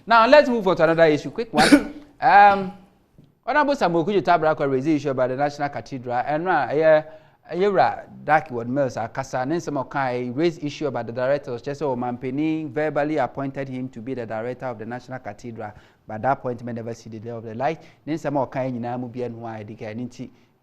Now let's move on to another issue. Quick one. Honorable Samuel Kujitabra raised the issue about the National Cathedral, and Darky Ward Mills, Akasa, and some raised issue about the director. Just so Mampeni verbally appointed him to be the director of the National Cathedral, but that appointment never see the day of the light. Then some more kind in why they can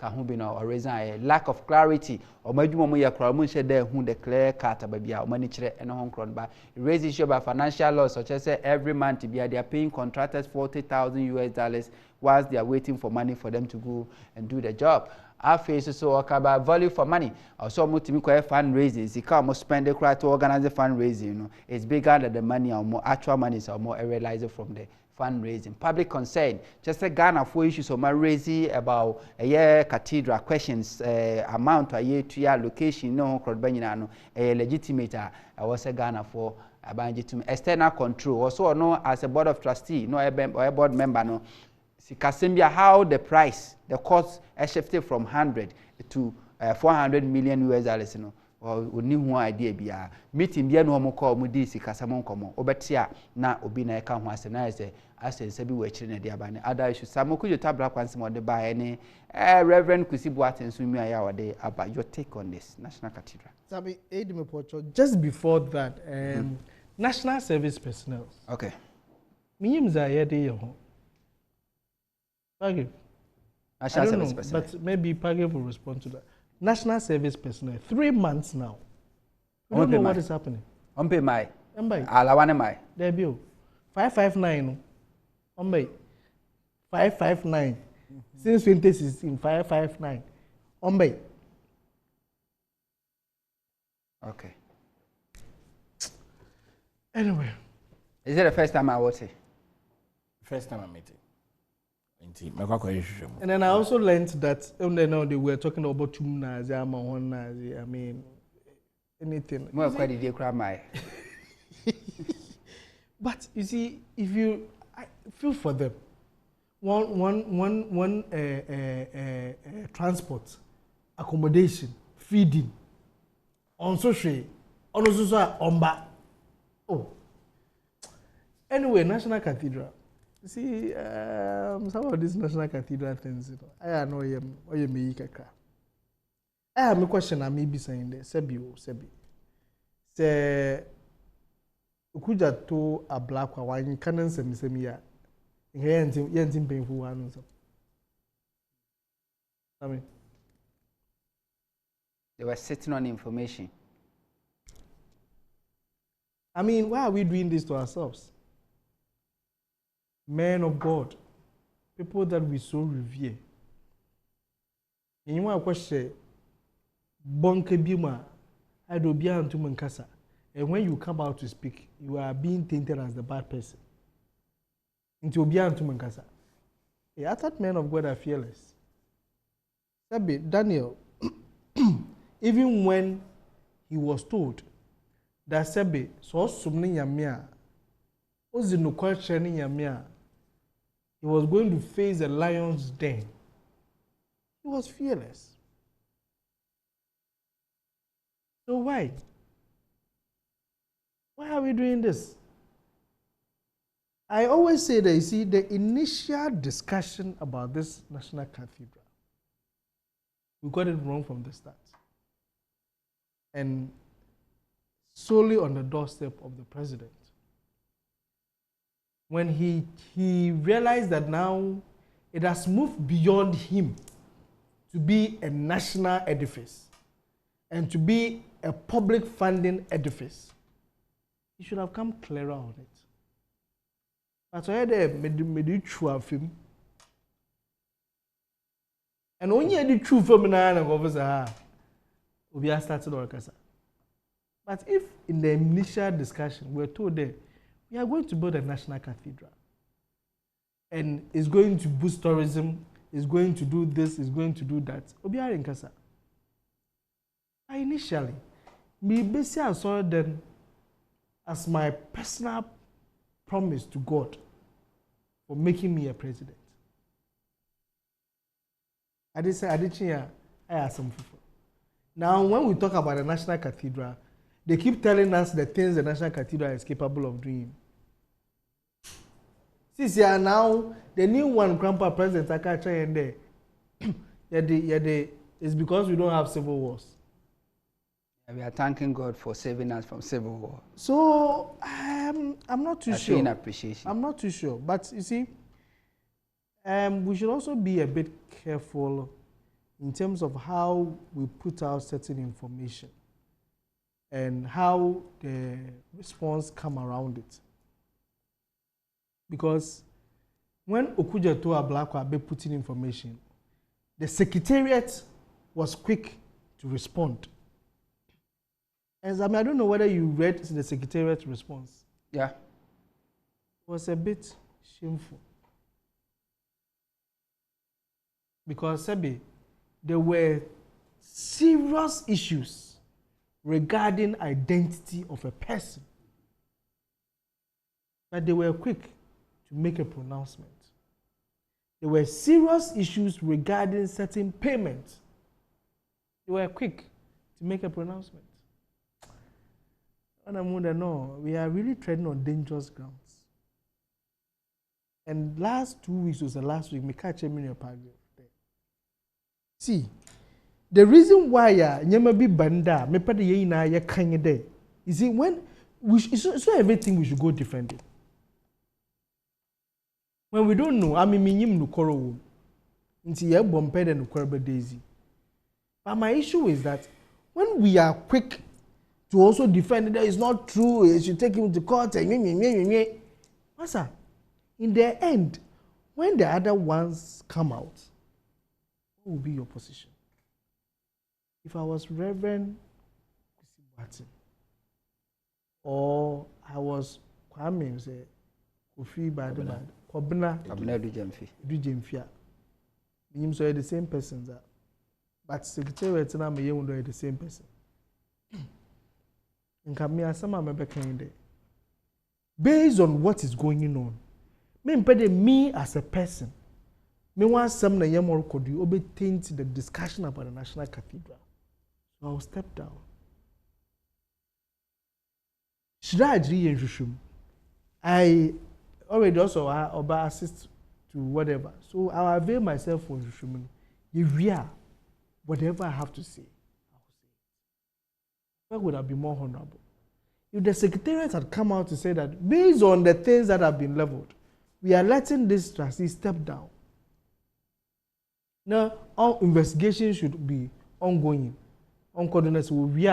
Kahubino or reason lack of clarity or Majumoya Kramusha there who declare Kata Babia or Manichre and Hong Kong. But raise issue about financial laws, such as every month they are paying contractors $40,000 whilst they are waiting for money for them to go and do the job. Our face so about value for money. Also, multiple fundraising. You can't spend the crowd to organize the fundraising. You know, it's bigger than the money or more actual money or more realized from the fundraising. Public concern. Just a Ghana for issues of raising about a year cathedral questions amount a year to your location. No, crowd a legitimate. I was a Ghana for external control. Also, no as a board of trustee, no a board member, no. Kasembia, how the price, the cost has shifted from 100 to 400 million US dollars, you know, or new idea be a meeting be no more call Mudi Sikasamon Como, Obetia, na Obina Kam was an as a Sabi Wetchin and Diabani. Other issues, Samoku, you tabla once more the by any Reverend Kusibuat and Sumia day about your take on this National Cathedral. Sabi, just before that, National Service personnel. Okay. Minims are here. Palgrave. National Service personnel. But maybe Palgrave will respond to that. National Service personnel, 3 months now. We don't know what is happening. Ompe mai. Alawane mai. Debut. 559. Ombe. 559. Since 2016, 559. Ombe. Okay. Anyway. Is it the first time I watch it? First time I met it. And then I also learned that they were talking about Nazi, I mean, anything. More quite did you cry my. But you see, if you feel for them, one transport, accommodation, feeding, on social, on omba. Oh. Anyway, National Cathedral. You see, some of these National Cathedral things, you know, I know you I have a question. I may be saying there, Sebi. Say, ukuja to a black one, canon semi-semia. Yentin painful one. I mean, they were sitting on information. I mean, why are we doing this to ourselves? Men of God, people that we so revere. And you want to question, Bonke Bima, I do be to Mankasa. And when you come out to speak, you are being tainted as the bad person. Into Obian to Mankasa. I thought men of God are fearless. Daniel, even when he was told that Sebe, so sumni yamia, was no question yamia. He was going to face a lion's den. He was fearless. So why? Why are we doing this? I always say that, you see, the initial discussion about this National Cathedral, we got it wrong from the start. And solely on the doorstep of the president. When he realized that now it has moved beyond him to be a national edifice and to be a public funding edifice, he should have come clearer on it. But I had a true of him. And when you had the true film, we are started orchestra. But if in the initial discussion we're told that we are going to build a national cathedral, and it's going to boost tourism, it's going to do this, it's going to do that, Obiara in Kasa. Initially, me basically saw them as my personal promise to God for making me a president. I did say, I asked some people. Now, when we talk about the National Cathedral, they keep telling us the things the National Cathedral is capable of doing. This year now, the new one, Grandpa President, I can't try and there. It's because we don't have civil wars. We are thanking God for saving us from civil war. So I'm not too sure. Appreciation. I'm not too sure, but you see, we should also be a bit careful in terms of how we put out certain information and how the response come around it. Because when Okuja to Ablakwa be putting information, the secretariat was quick to respond. And I mean, I don't know whether you read the secretariat response. Yeah. It was a bit shameful. Because Sebi, there were serious issues regarding identity of a person. But they were quick to make a pronouncement. There were serious issues regarding certain payments. They were quick to make a pronouncement. No, we are really treading on dangerous grounds. And last 2 weeks was the last week, me catch him in your Palgrave. See, the reason why nyama bi banda me pede ye na ye kan there. You see, when so everything we should go differently. When we don't know, I mean minyim no koro wo. Nti ye bompe de no koro daisy. But my issue is that when we are quick to also defend that it's not true, you should take him to court and Masa, in the end, when the other ones come out, what will be your position? If I was Reverend Barton, or I was Kwame, say, Kofi Badebad, Kobna, Dujemfia, you say the same person, but Secretary Tana may you the same person. Based on what is going on, me as a person, me want some na yamor could you obey the discussion about the National Cathedral. So I'll step down. Should I agree in Jushum? I already also assist to whatever. So I'll avail myself for Jushum. If we are, whatever I have to say, that would have been more honorable. If the Secretariat had come out to say that, based on the things that have been leveled, we are letting this trustee step down. Now, all investigations should be ongoing. On coordinates, we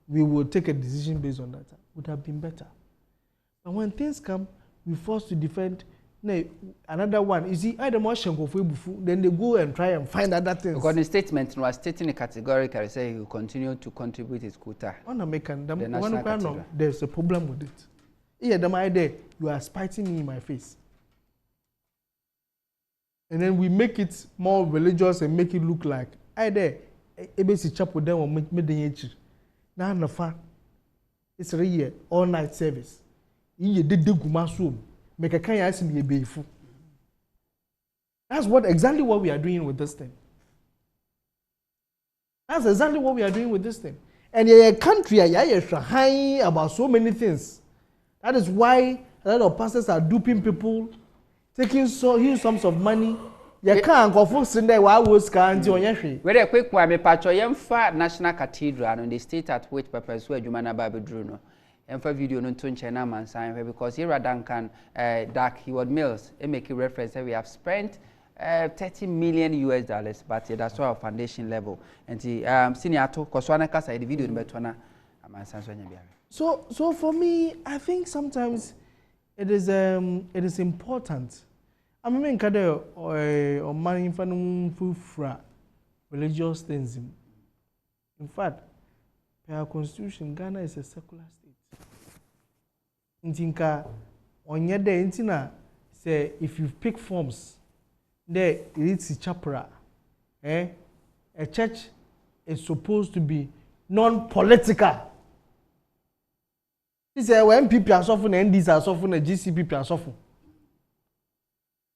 will take a decision based on that. Would have been better. But when things come, we're forced to defend. Another one, you see, then they go and try and find other things. Because the statement was stating categorically say he will continue to contribute his quota. There's a problem with it. Yeah, the idea you are spiting me in my face. And then we make it more religious and make it look like either ABC chapel them or make the now the fact it's a year all night service. You did the gumasum. Make a kind of be a beef. That's exactly what we are doing with this thing. That's exactly what we are doing with this thing. And a country high about so many things. That is why a lot of pastors are duping people, taking huge sums of money. You can't go for Sunday while was can't on your tree. Very quick one, me patcho yemfa National Cathedral and the state at which purpose where Jumana Bible Druno. And for video no to China man sign because here Duncan Dark Heward Mills make a reference that we have spent $30 million, but that's our foundation level. And the senior to Koswana Kasa the video in Betwana. So for me, I think sometimes it is important. I mean, kada or money for religious things. In fact, per our constitution, Ghana is a secular state. Intinka on your day, intina say if you pick forms, there it's a chapel. A church is supposed to be non-political. He said when people are suffering, NDs are suffering, the GC people are suffering.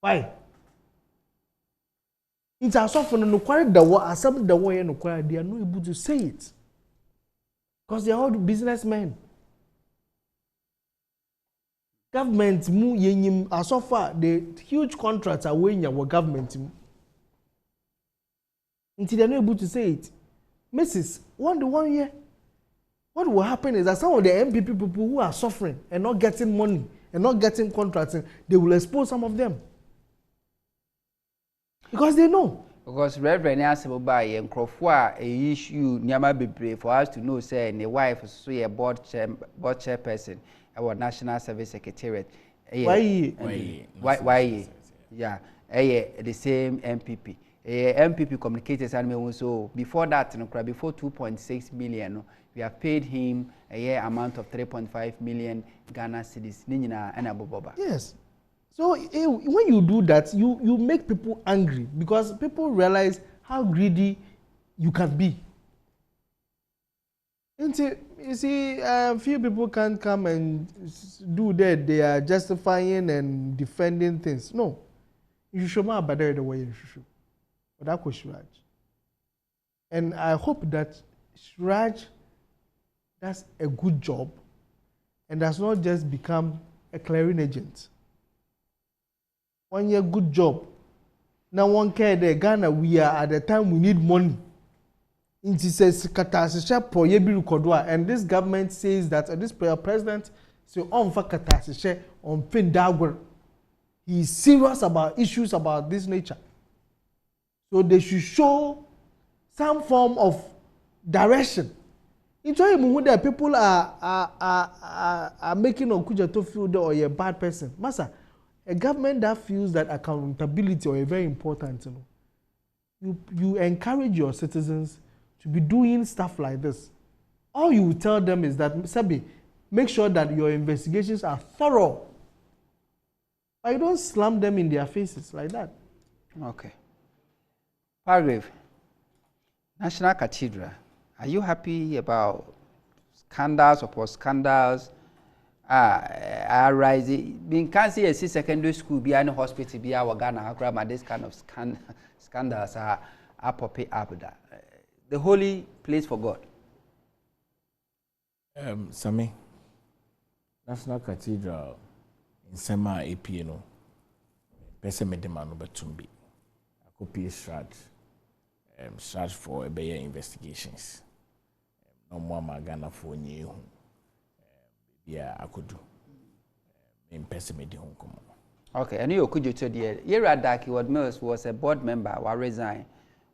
Why? It's a suffering no quite the war, some the way no quite they are not able to say it. Because they are all businessmen. government mu yenyim as so far the huge contracts are weighing our government mu. Until they're not able to say it. Mrs. 1 year, what will happen is that some of the MPP people who are suffering and not getting money and not getting contracts, they will expose some of them. Because they know. Because Reverend Asebo by and Crofwa a issue Nyama Bibre for us to know say the wife is so a board chairperson our National Service Secretariat. Why? Yeah, the same MPP. MPP communicators and so before that, before 2.6 million, we have paid him a year amount of 3.5 million Ghana cedis. Yes. So when you do that, you make people angry because people realize how greedy you can be. You see, few people can't come and do that. They are justifying and defending things. No. You should not abide the way you should. But that was Suraj. And I hope that Suraj does a good job and does not just become a clearing agent. 1 year good job. Now one care the Ghana we are at the time we need money. It says and this government says that this president say on for katasishe on Pindagwer. He is serious about issues about this nature. So they should show some form of direction. It's why that people are making Okuja to feel that or a bad person. Masa, a government that feels that accountability is very important, you encourage your citizens to be doing stuff like this. All you tell them is that, Sabi, make sure that your investigations are thorough. But you don't slam them in their faces like that. Okay. Palgrave, National Cathedral, are you happy about scandals upon scandals arising? Being can't see a secondary school behind a hospital be our Ghana, this kind of scandals are popping up. The holy place for God. Sami, National Cathedral in Sema APNO, Person Medemano Batumbi, I copy search for a better investigations. No more Magana for new. Yeah, I could do. In Person Medemano. Okay, and you could you tell the Yeradaki what Mills was a board member or resigned.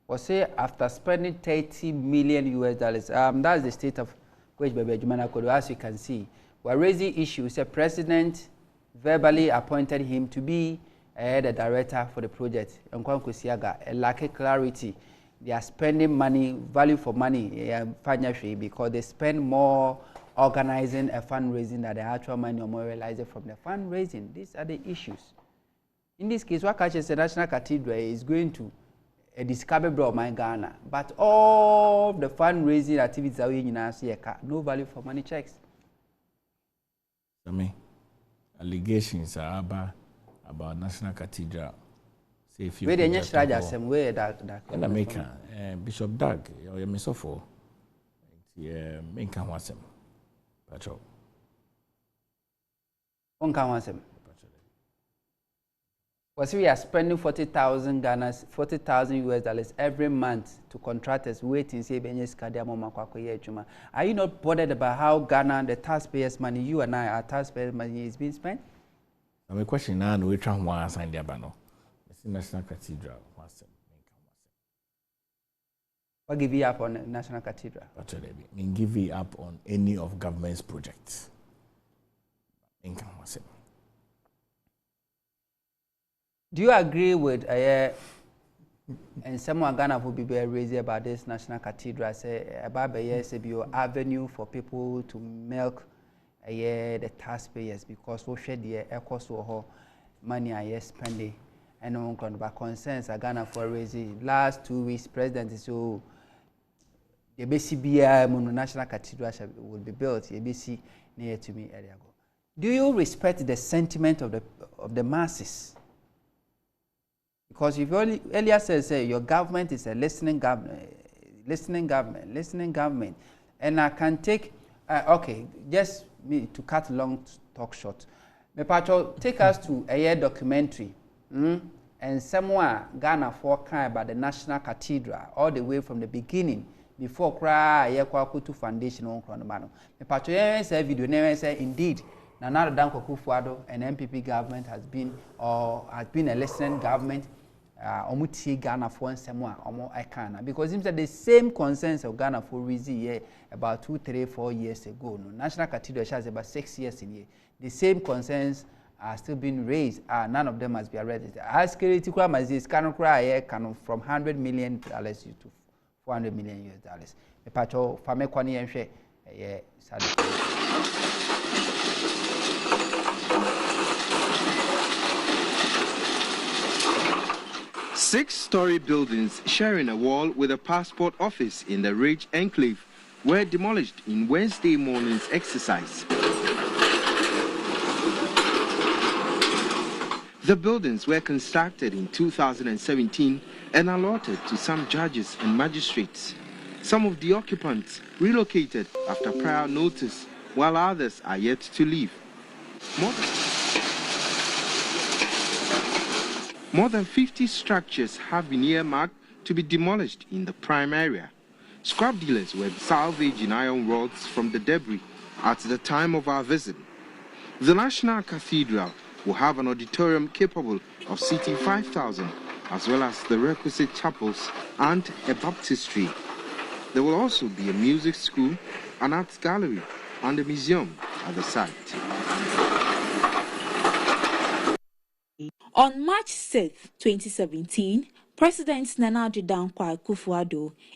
Was say after spending $30 million US, that's the state of which Baby Jumana could, as you can see. We're raising issues. The president verbally appointed him to be the director for the project. And Kwankosiaga, a lack of clarity. They are spending money, value for money, financially, because they spend more organizing a fundraising than the actual money or more realizing from the fundraising. These are the issues. In this case, what catches the National Cathedral is going to a discovery of my Ghana, but all the fundraising activities are in no value for money checks. I mean, allegations are about National Cathedral. Say if you where the next raja some way that and America Bishop Doug or your misofo main can was him patrol on can was him. Was we are spending 40,000 US dollars every month to contractors waiting say Benyes Kadiamo Makwakoye Juma. Are you not bothered about how Ghana, the taxpayers' money, you and I, our taxpayers' money is being spent? I'm a question now, we try one sign the abano. It's National Cathedral. What give you up on National Cathedral? I mean, give you up on any of government's projects. Income was it. Do you agree with and someone Ghana will be very raised about this National Cathedral? Say about the avenue for people to milk the taxpayers because we share the cost of money I spending and on about concerns Ghana for raising. Last 2 weeks, President is so the BCBI National Cathedral will be built. The BC near to me area. Do you respect the sentiment of the masses? Because if you earlier said your government is a listening government, and I can take okay, just me to cut long talk short. Mepacho, take us to a year documentary. And somewhere Ghana for kind by the National Cathedral, all the way from the beginning, before cry, Yakwakutu Foundation on Chronomano. Mepacho, say video, never say indeed. Nana Danquah and MPP government has been a listening government. Omuti Ghana for somewhere or Ekana because it seems that the same concerns of Ghana for Rizi about 2, 3, 4 years ago. No, National Cathedral has about 6 years in here. The same concerns are still being raised. None of them must be arrested. As critical as this cannot cry from $100 million to $400 million. The patro Famekwani and share. Six-story buildings sharing a wall with a passport office in the Ridge Enclave were demolished in Wednesday morning's exercise. The buildings were constructed in 2017 and allotted to some judges and magistrates. Some of the occupants relocated after prior notice, while others are yet to leave. More than 50 structures have been earmarked to be demolished in the prime area. Scrap dealers were salvaging iron rods from the debris at the time of our visit. The National Cathedral will have an auditorium capable of seating 5,000, as well as the requisite chapels and a baptistry. There will also be a music school, an arts gallery, and a museum at the site. On March 6, 2017, President Nana Danquah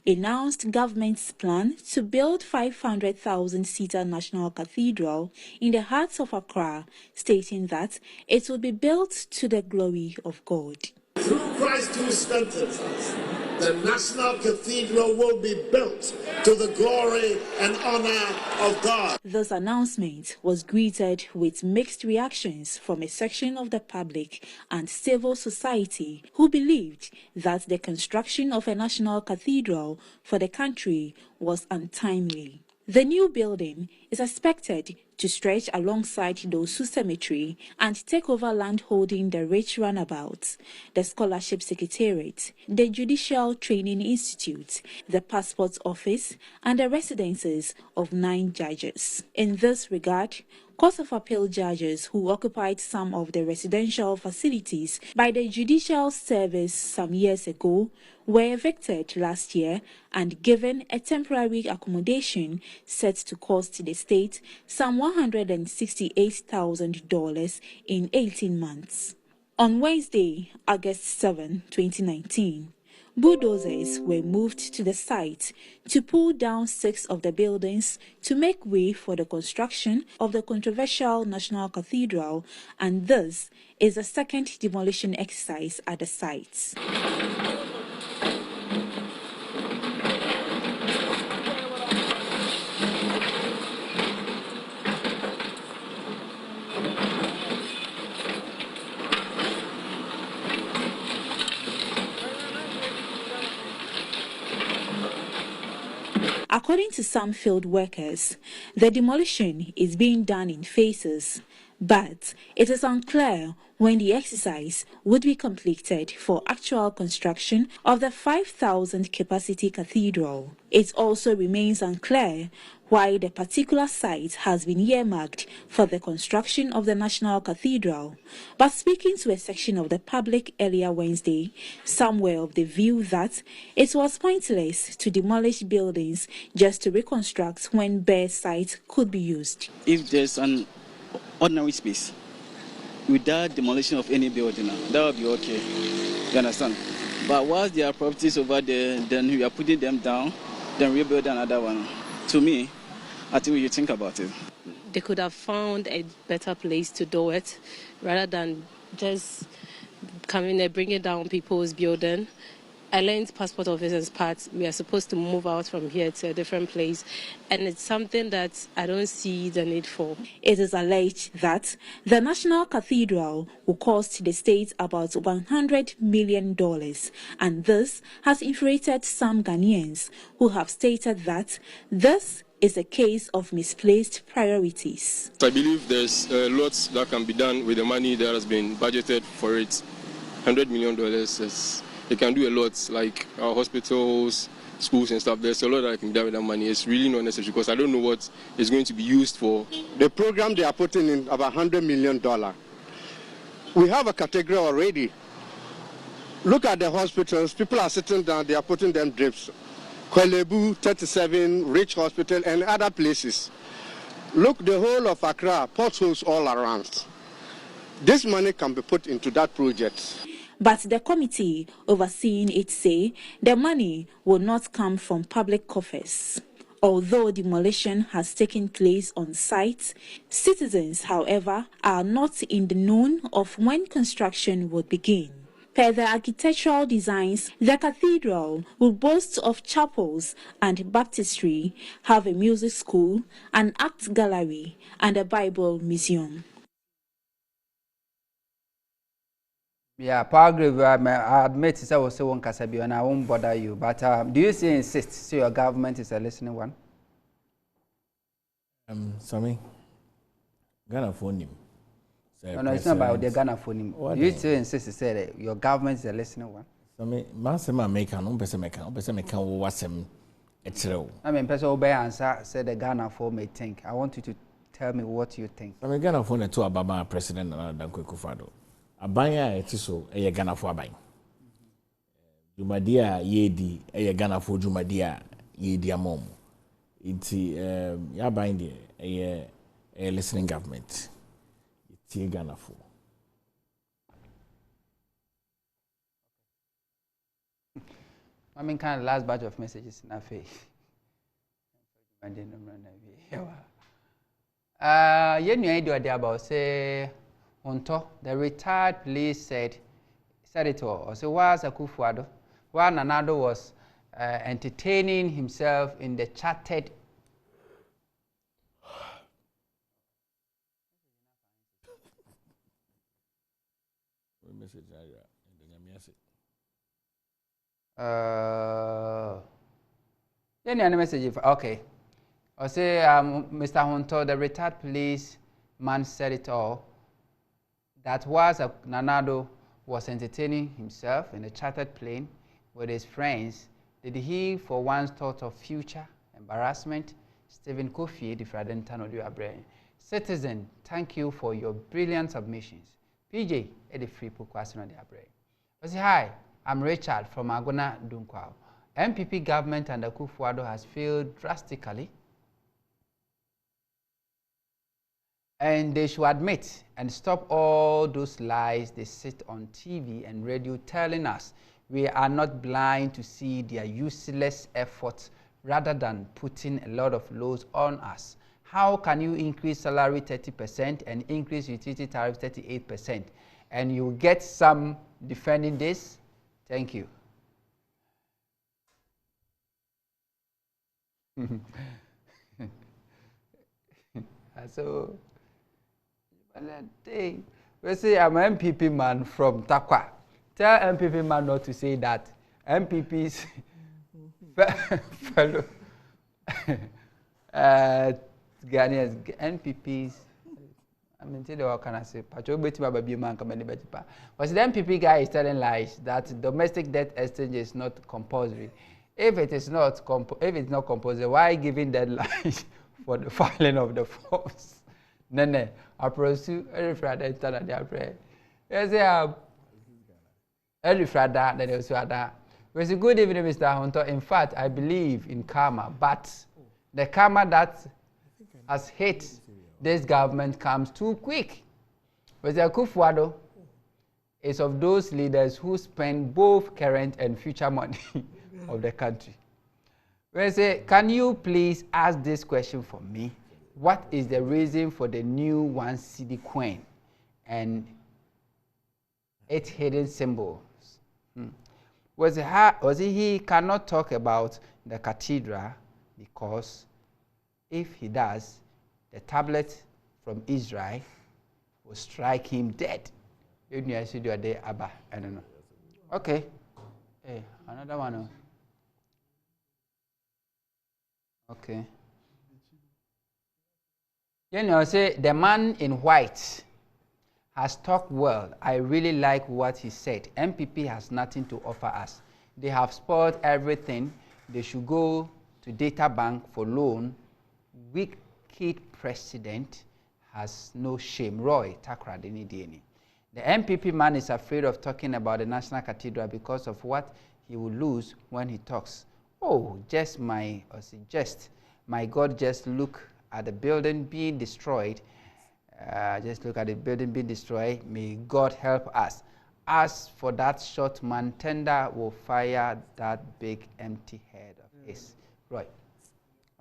announced government's plan to build 500,000-seater National Cathedral in the heart of Accra, stating that it will be built to the glory of God. Through Christ who strengthens us, the National Cathedral will be built to the glory and honor of God. This announcement was greeted with mixed reactions from a section of the public and civil society who believed that the construction of a national cathedral for the country was untimely. The new building is expected to stretch alongside Dosu Cemetery and take over land holding the Rich Runabout, the Scholarship Secretariat, the Judicial Training Institute, the Passport Office, and the residences of 9 judges. In this regard, Court of Appeal judges who occupied some of the residential facilities by the Judicial Service some years ago were evicted last year and given a temporary accommodation set to cost the state some $168,000 in 18 months. On Wednesday, August 7, 2019, bulldozers were moved to the site to pull down 6 of the buildings to make way for the construction of the controversial National Cathedral, and this is the second demolition exercise at the site. According to some field workers, the demolition is being done in phases, but it is unclear when the exercise would be completed for actual construction of the 5,000 capacity cathedral. It also remains unclear why the particular site has been earmarked for the construction of the National Cathedral. But speaking to a section of the public earlier Wednesday, some were of the view that it was pointless to demolish buildings just to reconstruct when bare site could be used. If there's an ordinary space without demolition of any building, that would be okay. You understand? But whilst there are properties over there, then we are putting them down, then rebuild another one. To me, I think you think about it. They could have found a better place to do it rather than just coming and bringing down people's building. I learned passport officers part. We are supposed to move out from here to a different place, and it's something that I don't see the need for. It is alleged that the National Cathedral will cost the state about $100 million, and this has infuriated some Ghanaians who have stated that this is a case of misplaced priorities. I believe there's lots that can be done with the money that has been budgeted for it. $100 million, they can do a lot, like our hospitals, schools and stuff. There's a lot that can be done with that money. It's really not necessary because I don't know what it's going to be used for. The program they are putting in about $100 million. We have a cathedral already. Look at the hospitals. People are sitting down, they are putting them drips. Kwelebu, 37, Rich Hospital, and other places. Look, the whole of Accra, potholes all around. This money can be put into that project. But the committee overseeing it say the money will not come from public coffers. Although demolition has taken place on site, citizens, however, are not in the known of when construction will begin. Per the architectural designs, the cathedral will boast of chapels and baptistry, have a music school, an art gallery, and a Bible museum. Yeah, Palgrave, I admit I was so one Kasabi and I won't bother you, but do you still insist so your government is a listening one? Sammy, Ghana phone him. No, it's not about the Ghana phone him. Do you still insist to say that your government is a listening one? Sammy, Massima make an was him a trail. I mean, person obey answer said the Ghana phone may think. I want you to tell me what you think. I mean, Ghana phone to Ababa President Danquah Kufado. Abanya etiso eye Ghana fo aban. Jumadia yedi eye Ghana fo Jumadia yedi amom. Iti ya ban de eye listening government. Iti Ghana fo. I mean kind of last batch of messages in Afe. You idea about say Onto, the retired police said it all. So was Akufo-Addo, while Nana-Addo was entertaining himself in the chartered message. Okay. I say Mr. Honto, the retired police man said it all. That was Nana-Addo was entertaining himself in a chartered plane with his friends. Did he for once thought of future embarrassment? Stephen Kofi, the Fradentano Duabre. Citizen, thank you for your brilliant submissions. PJ, the free question on the Abre. I say, hi, I'm Richard from Amanyosem. MPP government under Akufo-Addo has failed drastically. And they should admit and stop all those lies they sit on TV and radio telling us we are not blind to see their useless efforts rather than putting a lot of loads on us. How can you increase salary 30% and increase utility tariff 38% and you get some defending this? Thank you. So we say I'm an MPP man from Takwa. Tell MPP man not to say that. MPP's fellow Ghanaians, MPPs. I mean, tell you what can I say? Was the MPP guy is telling lies that domestic debt exchange is not compulsory. If it's not compulsory, why giving deadlines for the filing of the forms? Nene, I pursue every Friday and their prayer. Yes, every Friday, then also that. We say, good evening, Mr. Hunter. In fact, I believe in karma, but the karma that has hit this government comes too quick. We say, Akufo-Addo is of those leaders who spend both current and future money of the country. We say, can you please ask this question for me? What is the reason for the new 1 cedi coin and its hidden symbols? Was it he cannot talk about the cathedral because if he does, the tablet from Israel will strike him dead. I don't know. Okay. Hey, another one. Okay. You know, say the man in white has talked well. I really like what he said. MPP has nothing to offer us. They have spoiled everything. They should go to data bank for loan. Wicked president has no shame. Roy Takra Deni Deni. The MPP man is afraid of talking about the National Cathedral because of what he will lose when he talks. Oh, just my God, just look at the building being destroyed. Just look at the building being destroyed. May God help us. As for that short man, tender will fire that big empty head of his. Right.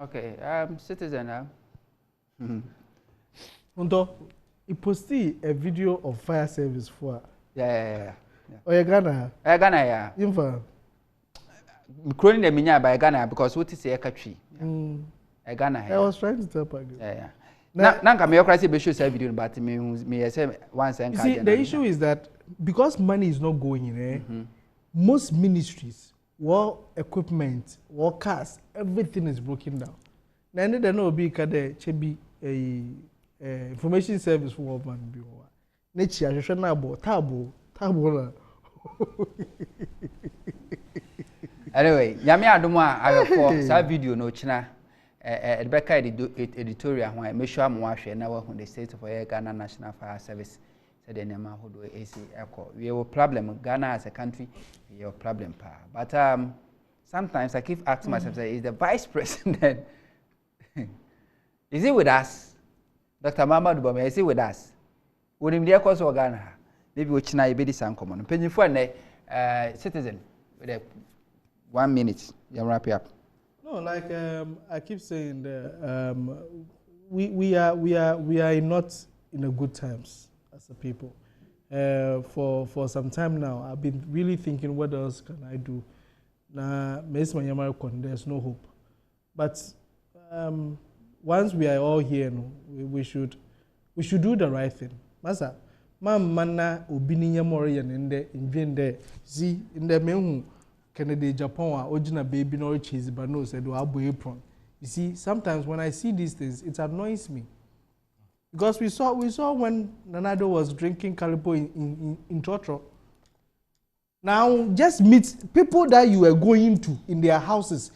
Okay, citizen. He posted a video of fire service for. Yeah. Oh, you Ghana? Ghana, yeah. Infa. Crowing the minya by Ghana because what is a country? Ghana. I was trying to tell Palgrave. Yeah. Now, me ocracy be show video, but me say once and. See, the issue is that because money is not going in, most ministries, war equipment, war cars, everything is broken down. Now, they know be chebi a information service for one man be one. Nature, I should not tabo. Anyway, Yami Aduma, I have for video no china. Rebecca editorial when I make sure I'm watching now when the state of Ghana National Fire Service said the name who do AC echo. We have a problem. Ghana as a country, we have a problem. But sometimes I keep asking myself, is the vice president is he with us? Dr. Mama Dubome, is he with us? Would him dear cause of Ghana? Maybe which night be this uncommon. Penny for a citizen with 1 minute. You wrap it up. No, like I keep saying, we are not in a good times as a people. For some time now, I've been really thinking, what else can I do? Now, there's no hope. But once we are all here, we should do the right thing. Masa, mana obininya mori in see in the mehu. Canada, Japan, original baby no cheese, but no said apron. You see, sometimes when I see these things, it annoys me because we saw when Nanado was drinking Calipo in Trotro. Now, just meet people that you are going to in their houses.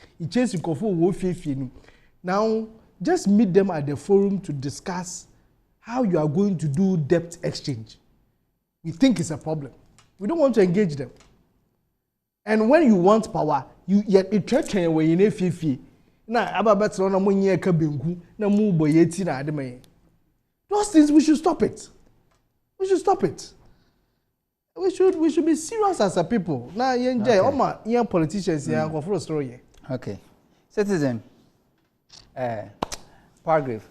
Now, just meet them at the forum to discuss how you are going to do debt exchange. We think it's a problem. We don't want to engage them. And when you want power, you try away in a fifi. Now, about on a money cabin, no move by 18 at the may. Those things we should stop it. We should stop it. We should be serious as a people. Now, young politicians here go for a story. Okay. Citizen, Palgrave,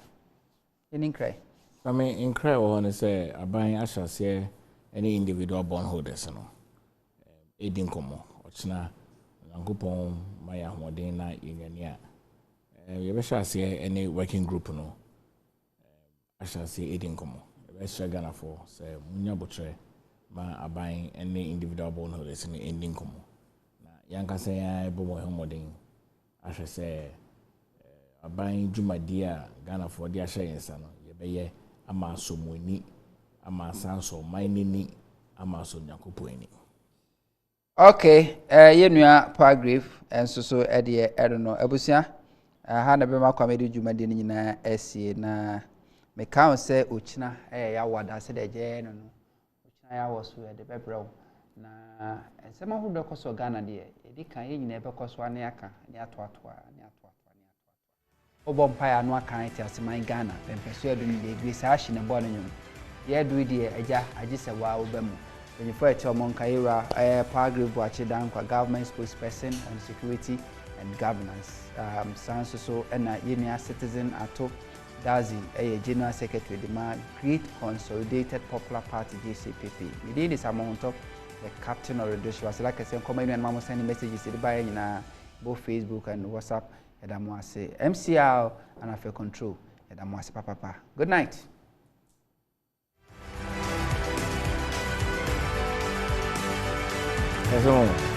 in cry. I mean, in cry, I want to say, I buy I shall say any individual bondholders, aiding como. China Nankupon Maya Modena Ingania. You shall say any working group no. I shall say aiding como. The best Ghana for say Munya Botre ma buying any individual bondholders in the ending como. Yanka say I bomo modern. I shall say buying Jumadia Ghana for their share son. Ye ama so muni ama sanso mainini ama so nyakupoini. Okay, yenua Palgrave and so I don't know. Ebusia, na bema kwamedi jumadi ni na esi na me count say uchina ya wada se de je no uchina ya wosu e de bebrew na ensema hu be koso Ghana de edi kan ye nyina be koso ane aka ni atoatoa obompa ya no aka iti aseman Ghana pempeso edu ni de gbe sa ahye ne bo no nyum ye du de eja agise wa obemu. When you first tell Monkaira, Palgrave Boakye-Danquah, government spokesperson on security and governance. Sansoso and a citizen Ato Dazi, a general secretary, the Great Consolidated Popular Party GCPP. Within this amount of the captain of the district was like I said, comment and mama sending messages to the buyer in both Facebook and WhatsApp. And I'm say MCR and I feel control. And I'm say papa. Good night. That's all.